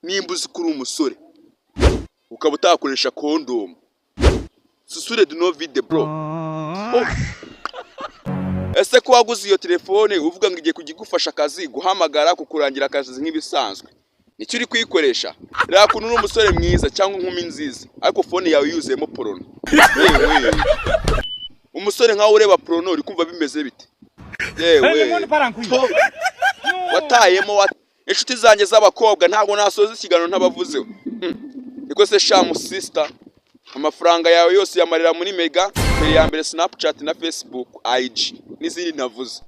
nimba uzi ko uri umusore ukaba utakoresha condom, susure do no vide bro. Ese ko waguze iyo telefone uvuga ngo igiye kugigufasha akazi guhamagara kukurangira akazi nk'ibisanzwe, nicyo uri kuyikoresha? Reka kuntu uri umusore mwiza cyangwa inkumi nziza ariko phone yawe yuzuyemo porno. Umusore nkawe ureba porno uri kumva bimeze bite? Yewe watayemo inshuti zanjye z'abakobwa ntabwo nasoza ikiganiro ntabavuzeho. Niko se shamu sister, amafaranga yawe yose yamarira muri Mega, ya mbere Snapchat na Facebook, IG n'izindi navuze.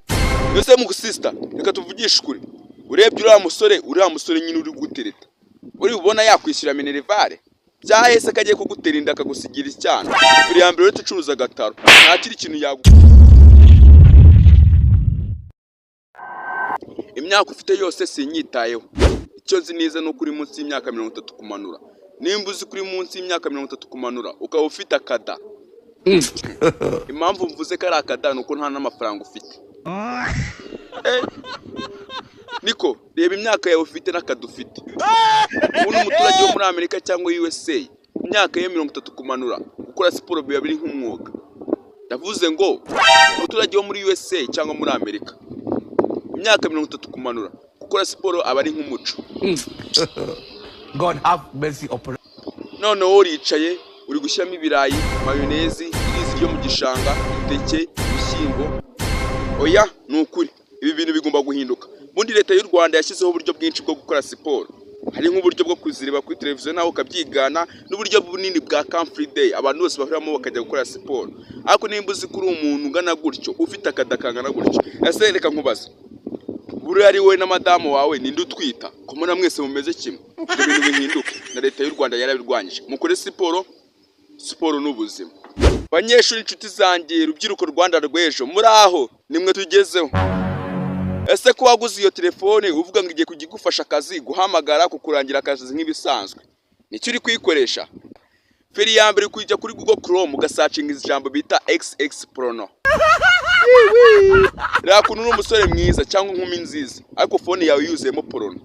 Yose mu sister, reka tuvugishe ukuri. Urebye uriya musore nyine uri gutereta, uri ubona yakwishyura minerivare byahese kagiye kugutera inda akagusigira icyana. Ya mbere uretse ucuruza agataro nta kiri kintu imyaka ufite yose sinyitayeho. Icyo nzi neza no kuri munsi y'imyaka 30 kumanura. Nimba uzi kuri munsi y'imyaka 30 kumanura ukaba ufite akada, impamvu mvuze ko ari akada nuko nta n'amafaranga ufite. Niko reba imyaka yawe ufite n'akada ufite. Umuntu umuturage wo muri Amerika cyangwa USA imyaka ye 30 kumanura gukora siporo biba biri nk'umwuga. Ndavuze ngo umuturage wo muri USA cyangwa muri Amerika imyaka 30 kumanura gukora siporo aba ari nk'umuco. God have mercy upon. None wowe uricaye uri gushyiramo ibirayi, mayonezi, irizi ryo mu gishanga, iteke, bishyimbo. Oya nukuri ibi bintu bigomba guhinduka. Bundi leta y'u Rwanda yashyizeho uburyo bwinshi bwo gukora siporo. Hari nk'uburyo bwo kuzireba kuri televiziyo naho ukabyigana, n'uburyo bunini bwa Camp Free Day abantu bose bahuramo bakajya gukora siporo. Ariko nimba uzi kuri umuntu ungana gutyo ufite akadakangana gutyo, ese reka nkubaze, buriya ari wowe na madamu wawe ninde utwita ko muna mwese mumeze kimwe? Ibintu bihinduke na leta y'u Rwanda yarabirwanyije. Mukore siporo n'ubuzima. Banyeshuri inshuti zanjye rubyiruko Rwanda rw'ejo muri aho nimwe tugezeho. Ese ko waguze iyo telefone uvuga ngo igiye kugigufasha akazi guhamagara kukurangira akazi nk'ibisanzwe, nicyo uri kuyikoresha? Feri ya mbere kujya kuri Google Chrome ugasearchinga ijambo bita XX porno. Reka kuntu uri umusore mwiza cyangwa inkumi nziza ariko phone yawe yuzuyemo porno.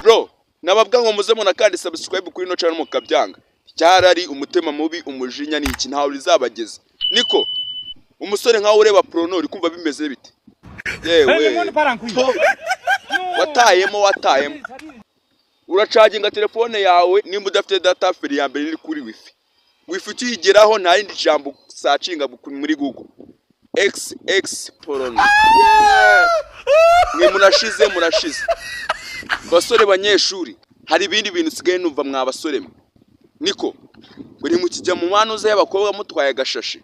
Bro, nababwa ngo muze muna kandi subscribe kuri no channel mukabyanga. Cyarari umutima mubi, umujinya n'iki ntaho bizabageza. Niko umusore nkawe ureba porno uri kumva bimeze bite? Yewe watayemo uracaginga telefone yawe nimba udafite data. Feri ya mbere iri kuri wifi tuyigeraho nta rindi jambo sacinga muri Google XX porno. Mwe murashize basore banyeshuri, hari ibindi bintu sigaye numva mwabasore. Niko buri mu kijya mu manuza y'abakobwa mutwaye agashashi,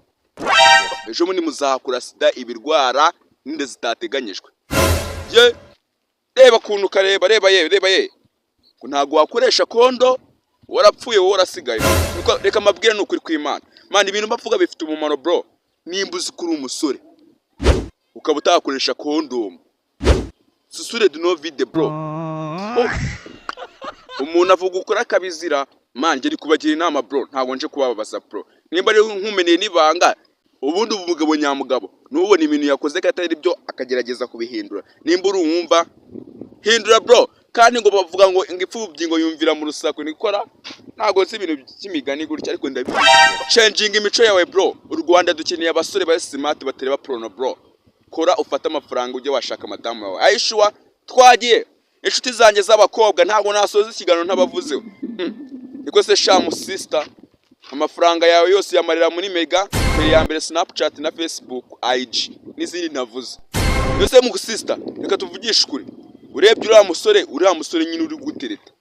ejo muri muzahakura sida, ibirwara n'inde zitateganyijwe. Reba kuntu kareba, reba ye ko ntago wakoresha kondo warapfuye wowe warasigaye. Reka mabwire n'ukuri kw'Imana, man ibintu bavuga bifite umumaro bro. Nimba uzi kuri umusore ukaba utakoresha condom, susure do no vide bro. Umuntu avuga ukora kabizira, man ngeri kubagira inama bro, ntago nje kubabaza bro. Nimba ari nkumeneye nibanga ubundi umugabo nyamugabo nubona ibintu yakoze katari byo akagerageza kubihindura. Nimba uri umwumva hindura bro, kandi ngo bavuga ngo ingipfubyi ngo yumvira mu rusako nikora. Ntago si ibintu by'imigani gutya ariko ndabizi. Changing imico yawe bro. U Rwanda dukeneye abasore ba smart batereba porno bro. Kora ufata amafaranga ujye washaka madamu wawe. Aishwa twagiye. Inshuti zanjye z'abakobwa ntago nasoza ikiganiro ntabavuzeho. Niko se shamu sister, amafaranga yawe yose yamarira muri Mega, ya mbere Snapchat na Facebook, IG n'izindi navuze. Yose mu sister, reka tuvugishe ukuri. Urebye uriya musore nyine uri gutereta,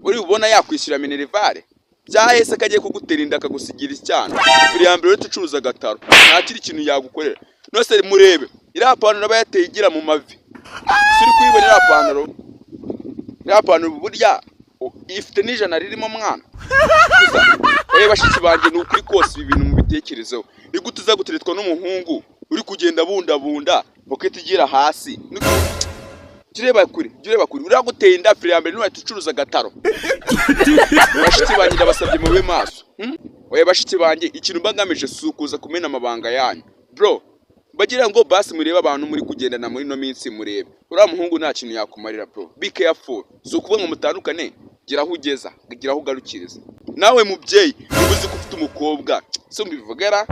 uri ubona yakwishyura minerivare byahese kagiye kugutera inda akagusigira icyana. Ya mbere uretse ucuruza agataro nta kiri kintu yagukorera. Nose murebe iriya pantaro bayateye igira mu mavi, suri kuyibona iriya pantaro burya ifite n'ijana ririmo mwana. Bashiki banjye n'ukuri kose ibi bintu mu bitekerezo. Ni gute uza guteretwa n'umuhungu uri kugenda bunda pocket igira hasi? Jureba kuri uraguteye inda. Feri ya mbere n'uwahita ucuruza agataro. Bashiki banjye ndabasabye mube maso. Bashiki banjye ikintu mbagamije sukuza kumena amabanga yanyu bro. bagira ngo basi murebe abantu muri kugendana muri no minsi murebe uriya muhungu nta kintu yakumarira bro be careful so kuvuga ngo mutandukane gira aho ugeza gira aho ugarukiriza nawe mubyeyi nibuzi ko ufite umukobwa so mbivugera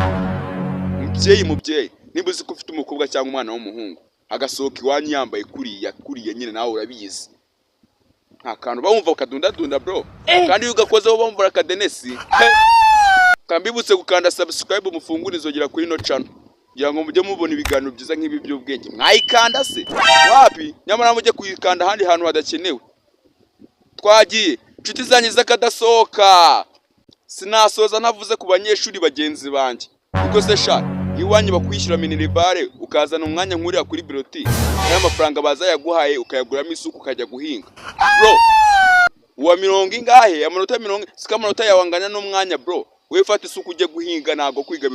mubyeyi nibuzi ko ufite umukobwa cyangwa umwana w'umuhungu agasohoka iwanyu yambaye kuriya nyine nawe urabizi nta kantu bawumva ukadunda bro kandi iyo ugakozeho bamvura akadenesi kambibutse gukanda subscribe mufungure izogera kuri no channel kugira ngo mujye mubona ibiganiro byiza nk'ibi by'ubwenge mwayikanda se wapi nyamara mujye kuyikanda handi hantu hadakenewe twagiye inshuti zanyu zakadasohoka sinasoza navuze ku banyeshuri bagenzi banjye kuko se sha iwanyu bakwishyura minerivare ukazana umwanya nkurira kuri biroti n'aya mafaranga baza yaguhaye ukayaguramo isuku ukajya guhinga bro uwa 70 ingahe amanota 70 sika amanota yawanganya n'umwanya bro we fata isuku ujye guhinga nago kwiga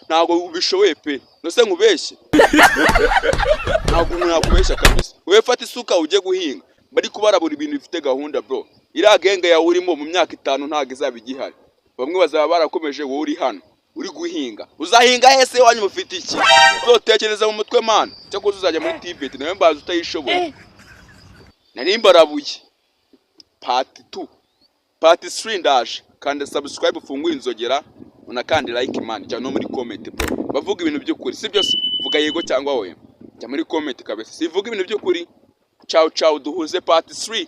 nago ubishoboye pe nose nkubeshye nago nakubeshya kabisa we fata isuka ujye guhinga bari kubarabura ibintu bifite gahunda bro iragenge ya urimo mu myaka 5 ntago izabigihari bamwe bazaba barakomeje wowe uri hano uri guhinga uzahinga hese wanyu mufite iki uzotekereza mu mutwe man cyako uzajya muri Tibet nawe mbaza utayishoboye nari mbarabuye part 2 part 3 ndaje kandi subscribe ufungure inzogera unakandi like man cyangwa no muri comment bro bavuga ibintu by'ukuri si byose vuga yego cyangwa oya jya muri comment kabisa sivuga ibintu by'ukuri ciao duhuze part 3